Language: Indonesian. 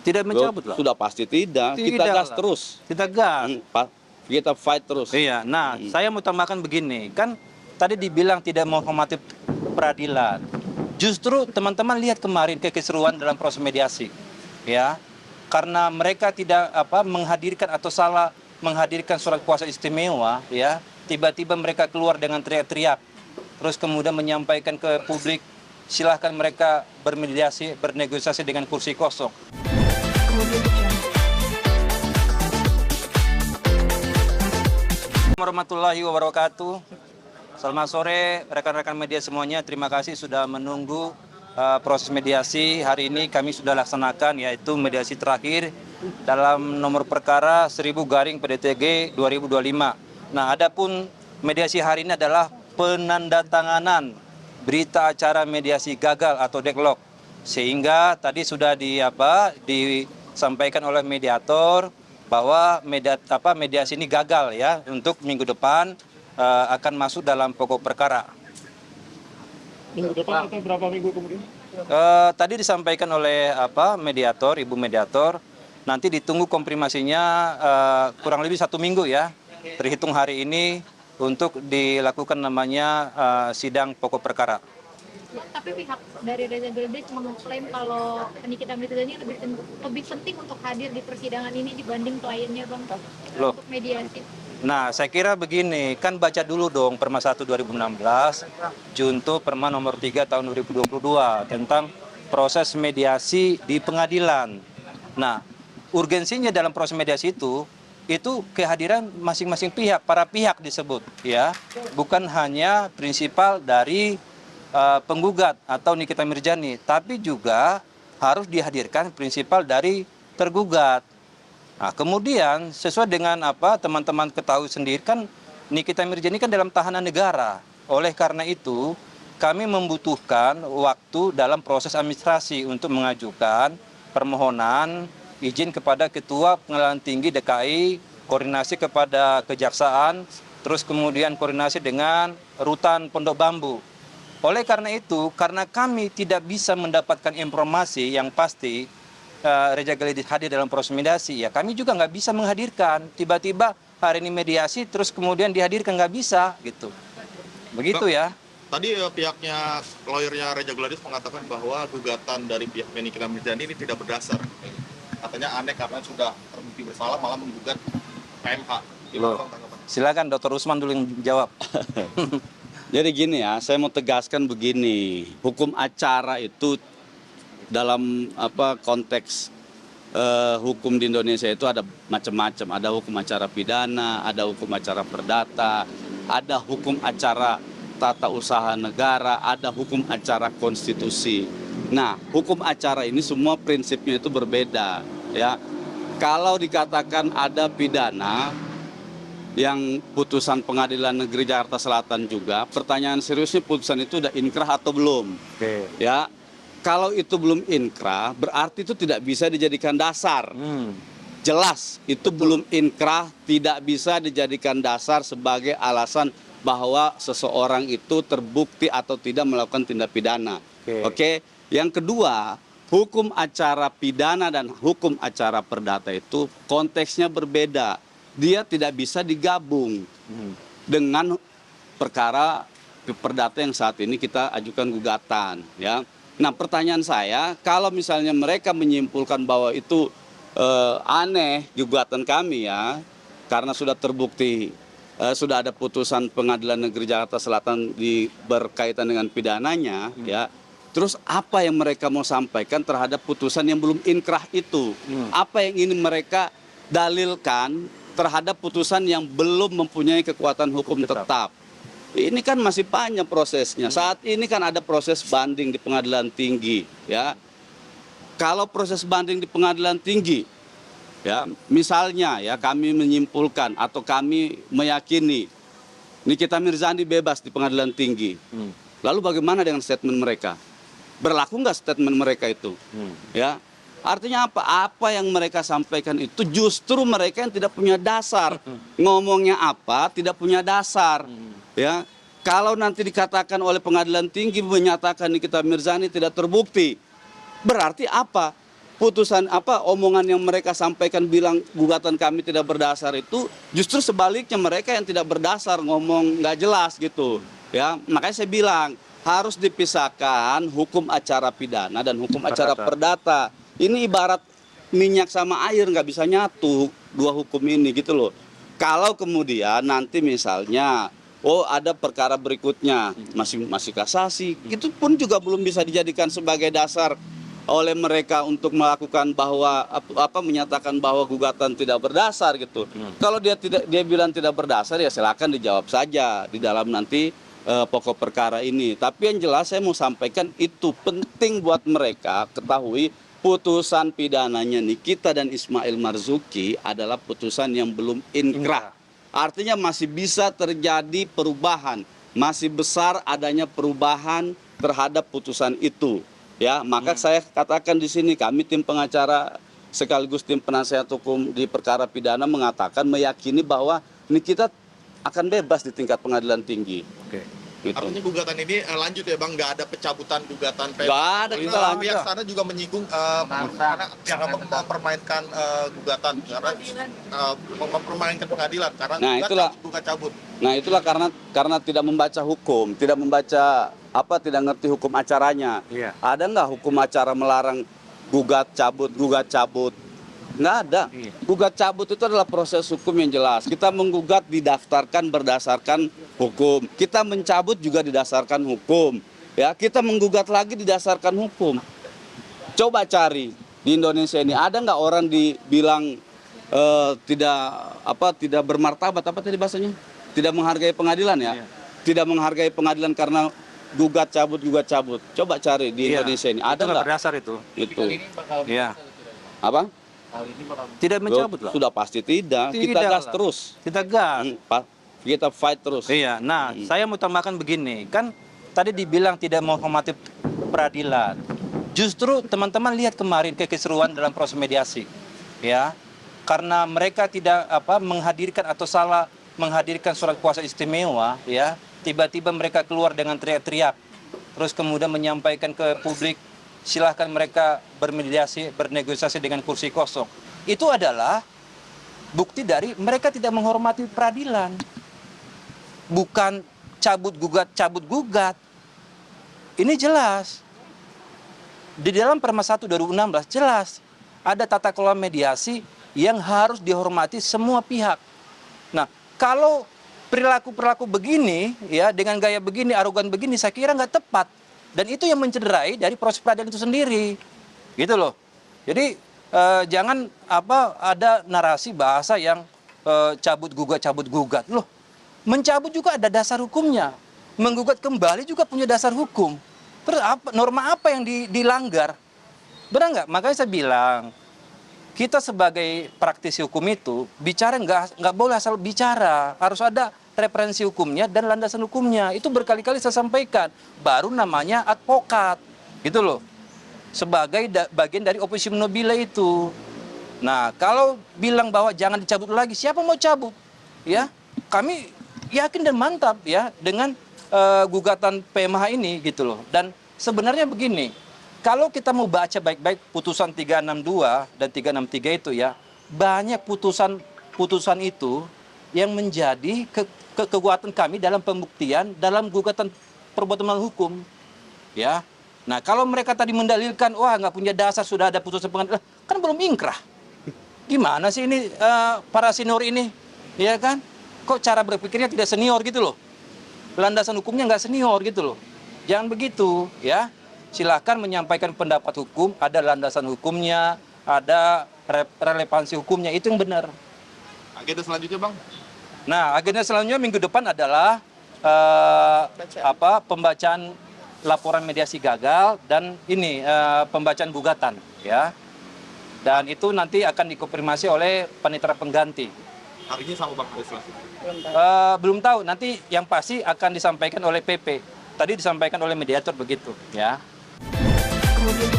Tidak mencabut lah. Sudah pasti tidak. Kita Tidak gas lah. terus. Kita gas. Kita fight terus. Iya, nah saya mau tambahkan begini, kan tadi dibilang tidak menghormati peradilan. Justru teman-teman lihat kemarin kekisruan dalam proses mediasi, ya, karena mereka tidak menghadirkan atau salah menghadirkan surat kuasa istimewa, ya, tiba-tiba mereka keluar dengan teriak-teriak, terus kemudian menyampaikan ke publik, silahkan mereka bermediasi, bernegosiasi dengan kursi kosong. Warahmatullahi wabarakatuh. Selamat sore rekan-rekan media semuanya. Terima kasih sudah menunggu proses mediasi. Hari ini kami sudah laksanakan, yaitu mediasi terakhir dalam nomor perkara 1000/PDTG 2025. Nah, adapun mediasi hari ini adalah penandatanganan berita acara mediasi gagal atau deadlock. Sehingga tadi sudah disampaikan oleh mediator bahwa mediasi ini gagal, ya, untuk minggu depan akan masuk dalam pokok perkara. Minggu depan atau berapa minggu kemudian? Tadi disampaikan oleh mediator, ibu mediator, nanti ditunggu konfirmasinya kurang lebih 1 minggu, ya, terhitung hari ini untuk dilakukan namanya sidang pokok perkara. Tapi pihak dari Reza Gledek mengklaim kalau Nikita Mirzani lebih penting untuk hadir di persidangan ini dibanding kliennya, Bang, Loh. untuk mediasi. Nah, saya kira begini, kan baca dulu dong Perma 1 2016, Junto Perma nomor 3 tahun 2022 tentang proses mediasi di pengadilan. Nah, urgensinya dalam proses mediasi itu kehadiran masing-masing pihak, para pihak disebut, ya, bukan hanya prinsipal dari penggugat atau Nikita Mirzani, tapi juga harus dihadirkan prinsipal dari tergugat. Nah, kemudian sesuai dengan teman-teman ketahui sendiri, kan Nikita Mirzani kan dalam tahanan negara. Oleh karena itu, kami membutuhkan waktu dalam proses administrasi untuk mengajukan permohonan izin kepada Ketua Pengadilan Tinggi DKI, koordinasi kepada Kejaksaan, terus kemudian koordinasi dengan Rutan Pondok Bambu. Oleh karena itu, karena kami tidak bisa mendapatkan informasi yang pasti Reza Gledek hadir dalam proses mediasi, ya kami juga nggak bisa menghadirkan. Tiba-tiba hari ini mediasi, terus kemudian dihadirkan, nggak bisa, gitu. Begitu, ya. Tadi pihaknya, lawyernya Reza Gledek mengatakan bahwa gugatan dari pihak Nikita Mirzani ini tidak berdasar. Katanya aneh karena sudah terbukti bersalah malah menggugat PMH. Silakan Dr. Usman dulu yang jawab. Jadi gini ya, saya mau tegaskan begini, hukum acara itu dalam konteks hukum di Indonesia itu ada macam-macam, ada hukum acara pidana, ada hukum acara perdata, ada hukum acara tata usaha negara, ada hukum acara konstitusi. Nah, hukum acara ini semua prinsipnya itu berbeda, ya. Kalau dikatakan ada pidana yang putusan Pengadilan Negeri Jakarta Selatan juga, pertanyaan seriusnya putusan itu udah inkrah atau belum? Oke. Ya, kalau itu belum inkrah, berarti itu tidak bisa dijadikan dasar. Jelas, itu belum inkrah, tidak bisa dijadikan dasar sebagai alasan bahwa seseorang itu terbukti atau tidak melakukan tindak pidana. Oke. Yang kedua, hukum acara pidana dan hukum acara perdata itu konteksnya berbeda. Dia tidak bisa digabung dengan perkara perdata yang saat ini kita ajukan gugatan, ya. Nah, pertanyaan saya, kalau misalnya mereka menyimpulkan bahwa itu aneh gugatan kami, ya, karena sudah terbukti sudah ada putusan Pengadilan Negeri Jakarta Selatan berkaitan dengan pidananya, ya. Terus apa yang mereka mau sampaikan terhadap putusan yang belum inkrah itu? Apa yang ingin mereka dalilkan terhadap putusan yang belum mempunyai kekuatan hukum tetap? Ini kan masih panjang prosesnya. Saat ini kan ada proses banding di Pengadilan Tinggi, ya. Kalau proses banding di Pengadilan Tinggi, ya, misalnya, ya, kami menyimpulkan atau kami meyakini Nikita Mirzani bebas di Pengadilan Tinggi. Lalu bagaimana dengan statement mereka? Berlaku nggak statement mereka itu? Ya. Artinya apa? Apa yang mereka sampaikan itu justru mereka yang tidak punya dasar. Ngomongnya apa, tidak punya dasar. Ya, kalau nanti dikatakan oleh Pengadilan Tinggi menyatakan Nikita Mirzani tidak terbukti, berarti apa? putusan omongan yang mereka sampaikan bilang gugatan kami tidak berdasar itu justru sebaliknya mereka yang tidak berdasar ngomong nggak jelas gitu ya. Makanya saya bilang harus dipisahkan hukum acara pidana dan hukum acara perdata. Ini ibarat minyak sama air, nggak bisa nyatu dua hukum ini gitu loh. Kalau kemudian nanti misalnya ada perkara berikutnya masih kasasi, itu pun juga belum bisa dijadikan sebagai dasar oleh mereka untuk melakukan bahwa menyatakan bahwa gugatan tidak berdasar gitu. Kalau dia bilang tidak berdasar ya silakan dijawab saja di dalam nanti pokok perkara ini. Tapi yang jelas saya mau sampaikan itu penting buat mereka ketahui putusan pidananya Nikita dan Ismail Marzuki adalah putusan yang belum inkrah. Artinya masih bisa terjadi perubahan, masih besar adanya perubahan terhadap putusan itu. Ya, maka saya katakan di sini kami tim pengacara sekaligus tim penasehat hukum di perkara pidana mengatakan meyakini bahwa Nikita akan bebas di tingkat pengadilan tinggi. Oke. Gitu. Artinya gugatan ini lanjut ya Bang, nggak ada pencabutan gugatan PMH. Nggak ada, kita lanjut. Pihak sana juga menyinggung karena mempermainkan gugatan, karena mempermainkan pengadilan, karena gugat cabut. Nah itulah karena tidak membaca hukum, tidak membaca tidak ngerti hukum acaranya. Iya. Ada nggak hukum acara melarang gugat cabut? Nggak ada. Iya. Gugat cabut itu adalah proses hukum yang jelas. Kita menggugat didaftarkan berdasarkan hukum. Kita mencabut juga didasarkan hukum. Ya, kita menggugat lagi didasarkan hukum. Coba cari di Indonesia ini ada nggak orang dibilang tidak bermartabat tadi bahasanya? Tidak menghargai pengadilan ya? Iya. Tidak menghargai pengadilan karena gugat cabut. Coba cari di Indonesia ini ada nggak? Berdasar itu. Itu. Iya. Apa? Tidak mencabut lah. Sudah pasti tidak. Kita Tidak gas lah. terus. Kita gas. Kita fight terus. Iya. Nah, saya mau tambahkan begini, kan tadi dibilang tidak menghormati peradilan. Justru teman-teman lihat kemarin kekisruan dalam proses mediasi, ya, karena mereka tidak menghadirkan atau salah menghadirkan surat kuasa istimewa, ya, tiba-tiba mereka keluar dengan teriak-teriak, terus kemudian menyampaikan ke publik, silahkan mereka bermediasi, bernegosiasi dengan kursi kosong. Itu adalah bukti dari mereka tidak menghormati peradilan, bukan cabut gugat. Ini jelas. Di dalam Perma 1 2016 jelas ada tata kelola mediasi yang harus dihormati semua pihak. Nah, kalau perilaku begini ya dengan gaya begini, arogan begini, saya kira nggak tepat, dan itu yang mencederai dari proses peradilan itu sendiri, gitu loh. Jadi jangan ada narasi bahasa yang cabut gugat loh. Mencabut juga ada dasar hukumnya, menggugat kembali juga punya dasar hukum. Terus norma apa yang dilanggar? Benar nggak? Makanya saya bilang, kita sebagai praktisi hukum itu bicara nggak boleh asal bicara, harus ada referensi hukumnya dan landasan hukumnya. Itu berkali-kali saya sampaikan. Baru namanya advokat, gitu loh. Sebagai bagian dari opposium nobile itu. Nah, kalau bilang bahwa jangan dicabut lagi, siapa mau cabut? Ya, kami yakin dan mantap ya dengan gugatan PMH ini gitu loh. Dan sebenarnya begini, kalau kita mau baca baik-baik putusan 362 dan 363 itu ya, banyak putusan itu yang menjadi kekuatan kami dalam pembuktian dalam gugatan perbuatan melawan hukum. Ya. Nah, kalau mereka tadi mendalilkan wah nggak punya dasar sudah ada putusan pengadilan, kan belum ingkrah. Gimana sih ini para senior ini? Ya kan? Kok cara berpikirnya tidak senior gitu loh. Landasan hukumnya nggak senior gitu loh. Jangan begitu ya. Silakan menyampaikan pendapat hukum, ada landasan hukumnya, ada relevansi hukumnya, itu yang benar. Agenda selanjutnya Bang? Nah, agenda selanjutnya minggu depan adalah pembacaan laporan mediasi gagal dan ini pembacaan gugatan ya. Dan itu nanti akan dikonfirmasi oleh panitera pengganti. Harinya sama Bang, hari Selasa? Belum tahu, nanti yang pasti akan disampaikan oleh PP. Tadi disampaikan oleh mediator begitu, ya. Kemudian